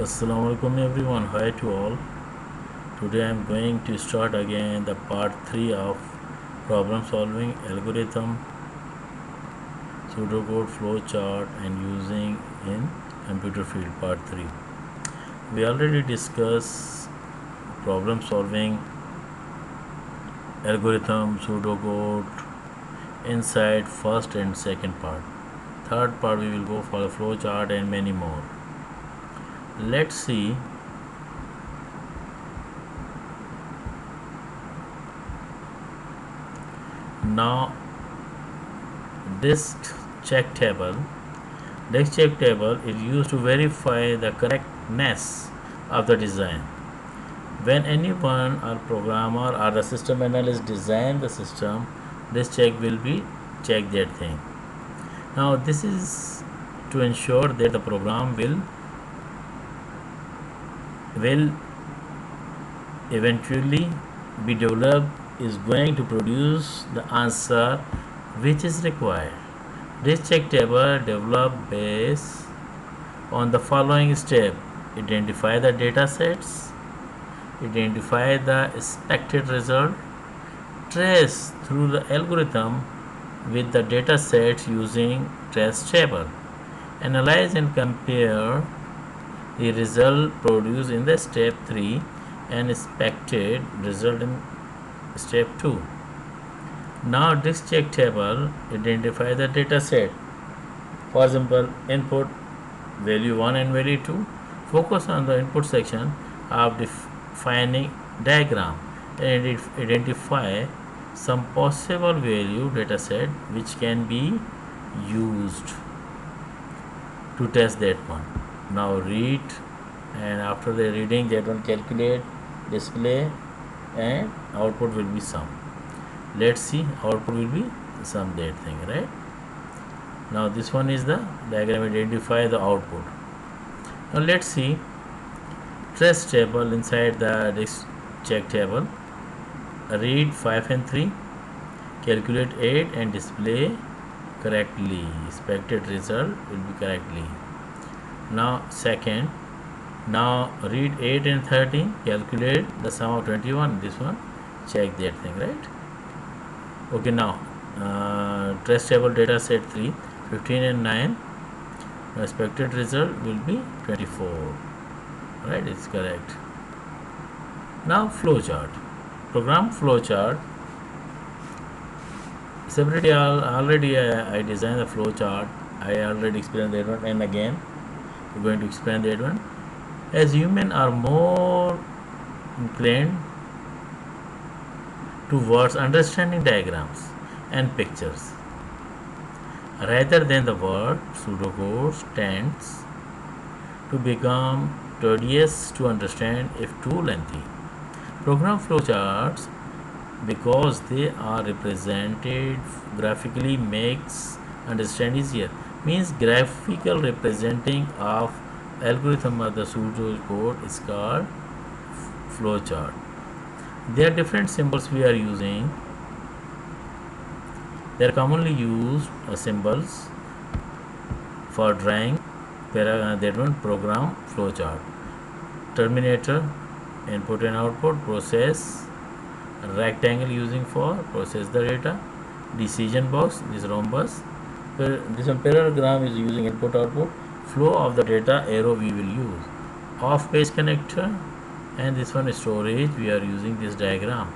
Assalamualaikum everyone, hi to all. Today I am going to start again the part 3 of problem solving algorithm, pseudocode, flowchart and using in computer field part 3. We already discussed problem solving algorithm, pseudocode inside first and second part. Third part we will go for the flowchart and many more. Let's see now disk check table. Disk check table is used to verify the correctness of the design. When anyone or programmer or the system analyst design the system, this check will be check that thing. Now this is to ensure that the program will eventually be developed is going to produce the answer which is required. This check table developed based on the following step: identify the data sets, identify the expected result, trace through the algorithm with the data sets using trace table, analyze and compare the result produced in the step 3 and expected result in step 2. Now disk check table identify the data set. For example, input value 1 and value 2. Focus on the input section of defining diagram and identify some possible value data set which can be used to test that one. Now read, and after the reading that one calculate, display and output will be sum. Let's see, output will be sum that thing, right? Now this one is the diagram, identify the output. Now let's see trace table inside the disk check table. Read 5 and 3, calculate 8 and display correctly. Expected result will be correctly. Now second, now read 8 and 13, calculate the sum of 21. This one check that thing, right? Okay, now trace table data set 3, 15 and 9. Expected result will be 24, right? It's correct. Now flowchart, program flowchart. Separately already I designed the flowchart. I already explained that one, and again we're going to explain that one. As humans are more inclined towards understanding diagrams and pictures rather than the word, pseudocode tends to become tedious to understand if too lengthy. Program flowcharts, because they are represented graphically, makes understand easier. Means graphical representing of algorithm of the pseudocode is called flowchart. There are different symbols we are using. They are commonly used symbols for drawing that one program flowchart. Terminator, input and output, process, rectangle using for process the data, decision box, this rhombus, this one parallelogram is using input output, flow of the data arrow we will use, off page connector, and this one is storage. We are using this diagram,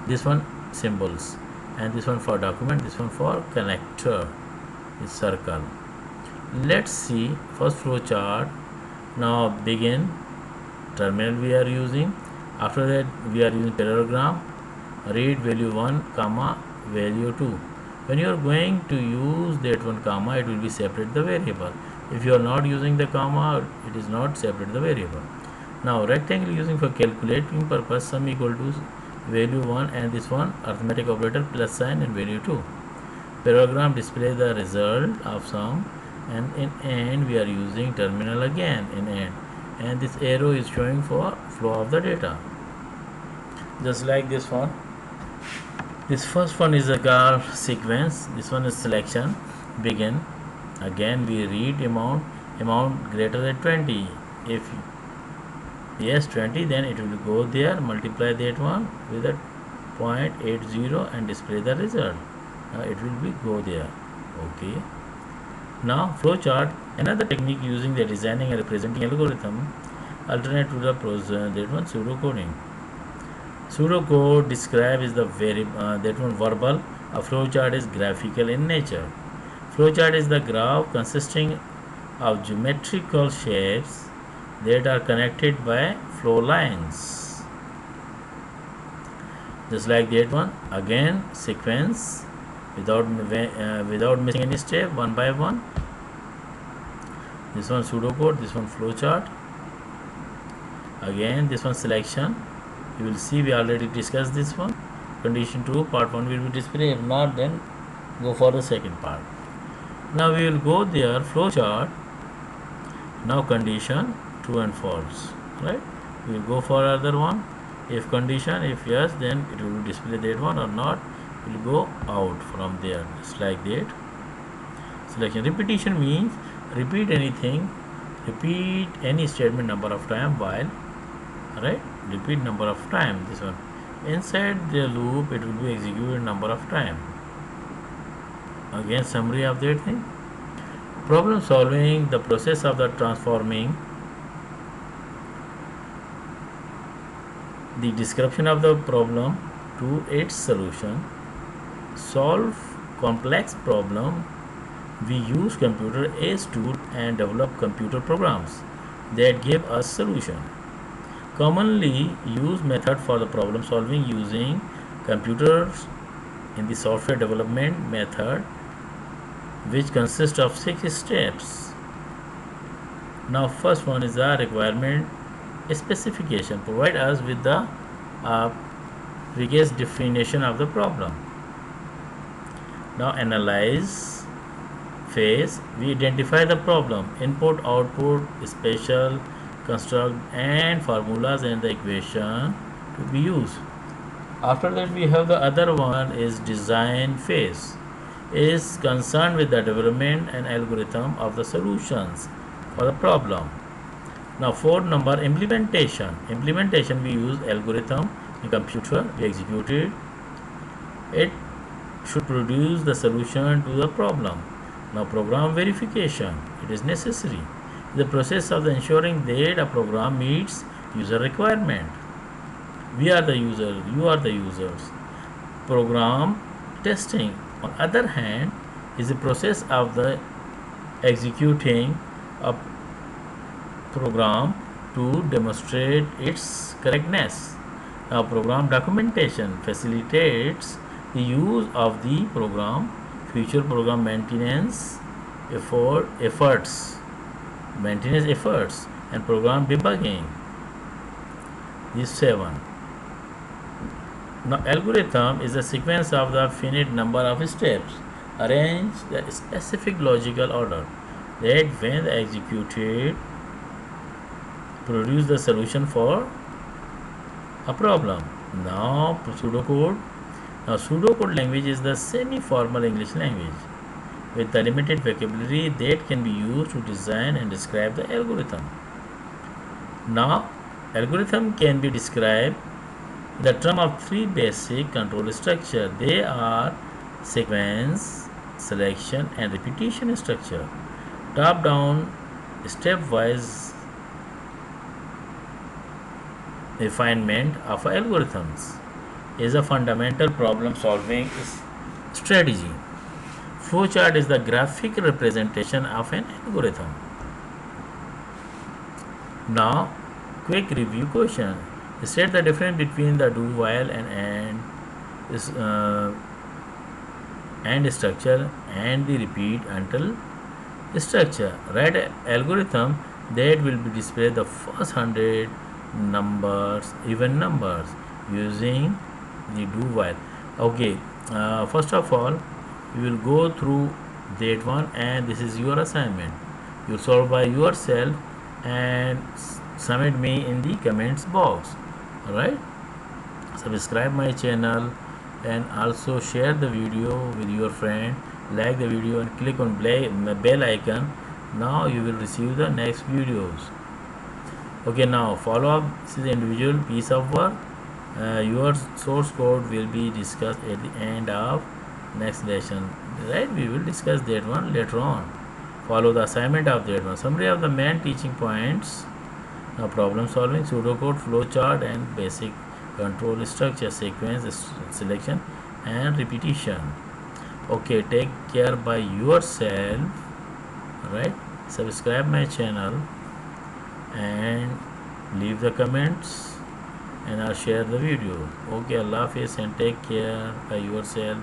this one symbols, and this one for document, this one for connector, this circle. Let's see first flow chart. Now begin, terminal we are using. After that we are using parallelogram, read value 1 comma value 2. When you are going to use that one comma, it will be separate the variable. If you are not using the comma, it is not separate the variable. Now rectangle using for calculating purpose, sum equal to value 1 and this one arithmetic operator plus sign and value 2. Parallelogram display the result of sum, and in end we are using terminal again in end, and this arrow is showing for flow of the data, just like this one. This first one is a call sequence, this one is selection, begin. Again we read amount greater than 20, If yes 20, then it will go there, multiply that one with a 0.80 and display the result. Now it will be go there. Okay. Now flowchart, another technique using the designing and representing algorithm alternate to the that one pseudocoding. Pseudocode describe is the very that one verbal. A flowchart is graphical in nature. Flowchart is the graph consisting of geometrical shapes that are connected by flow lines. Just like that one, again sequence without missing any step, one by one. This one pseudocode, this one flowchart. Again this one selection. You will see we already discussed this one. Condition 2 part 1 will be displayed. If not, then go for the second part. Now we will go there flowchart. Now condition true and false, right? We will go for other one. If condition, if yes, then it will display that one, or not, it will go out from there. Just like that. Selection. Repetition means repeat anything, repeat any statement number of time while, right? Repeat number of time. This one inside the loop, it will be executed number of time. Again summary of that thing. Problem solving, the process of the transforming the description of the problem to its solution. Solve complex problem. We use computer as tool and develop computer programs that give us solution. Commonly used method for the problem solving using computers in the software development method, which consists of 6 steps. Now first one is the requirement specification. Provide us with the previous definition of the problem. Now analyze phase. We identify the problem, input, output, special, construct and formulas and the equation to be used. After that we have the other one is design phase, is concerned with the development and algorithm of the solutions for the problem. Now fourth number implementation. Implementation, we use algorithm in computer, we execute it. It should produce the solution to the problem. Now program verification, it is necessary. The process of the ensuring that a program meets user requirement. We are the user, you are the users. Program testing, on other hand, is the process of the executing a program to demonstrate its correctness. Now program documentation facilitates the use of the program, future program maintenance efforts and program debugging. These 7. Now algorithm is a sequence of the finite number of steps arranged in a specific logical order that when executed produce the solution for a problem. Now pseudocode. Now pseudocode language is the semi-formal English language with the limited vocabulary that can be used to design and describe the algorithm. Now algorithm can be described in the term of 3 basic control structure. They are sequence, selection and repetition structure. Top down stepwise refinement of algorithms is a fundamental problem solving strategy. Flowchart is the graphic representation of an algorithm. Now quick review question. State the difference between the do while and structure and the repeat until structure. Write an algorithm that will be displayed the first 100 numbers, even numbers, using the do while. Okay, first of all you will go through that one, and this is your assignment. You solve by yourself and submit me in the comments box. Alright, subscribe my channel and also share the video with your friend, like the video and click on bell icon. Now you will receive the next videos. Okay, now follow up. This is individual piece of work. Your source code will be discussed at the end of next lesson, right? We will discuss that one later on. Follow the assignment of that one. Summary of the main teaching points. Now problem solving, pseudocode, flowchart, and basic control structure, sequence, selection, and repetition. Okay, take care by yourself, right? Subscribe my channel and leave the comments, and I'll share the video. Okay, Allah Hafiz, and take care by yourself.